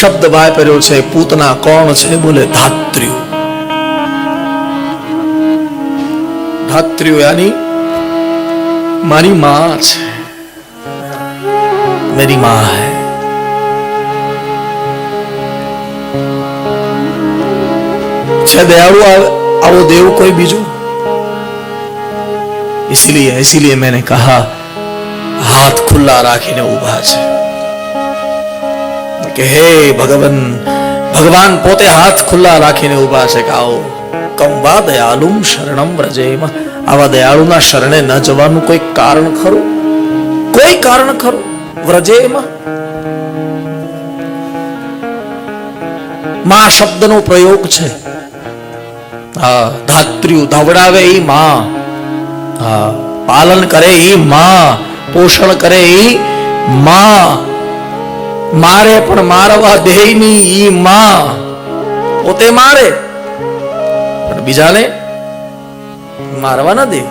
શબ્દ વાપર્યો છે. પૂતના કોણ છે? બોલે ધાત્ર્યુ. ધાત્ર્યુ યાની મારી मां છે, मेरी मां है. છે दयालु आओ देव कोई बीजू? इसीलिए मैंने कहा हाथ खुला राखीने उभा છે કે હે ભગવાન પોતે હાથ ખુલ્લા રાખીને ઉભા છે કે આવો કંબા દયાલુમ શરણમ વ્રજેમ. આવા દયાળુના શરણે ન જવાનું કોઈ કારણ ખરું? કોઈ કારણ ખરું? વ્રજેમ માં શબ્દનો પ્રયોગ છે. હા, ધાત્ર્યુ ધવડાવે ઈ માં, હા, પાલન કરે ઈ માં, પોષણ કરે ઈ માં, મારે પણ મારવા દેની ઈ માં. પોતે મારે પણ બીજાને મારવા ન દે.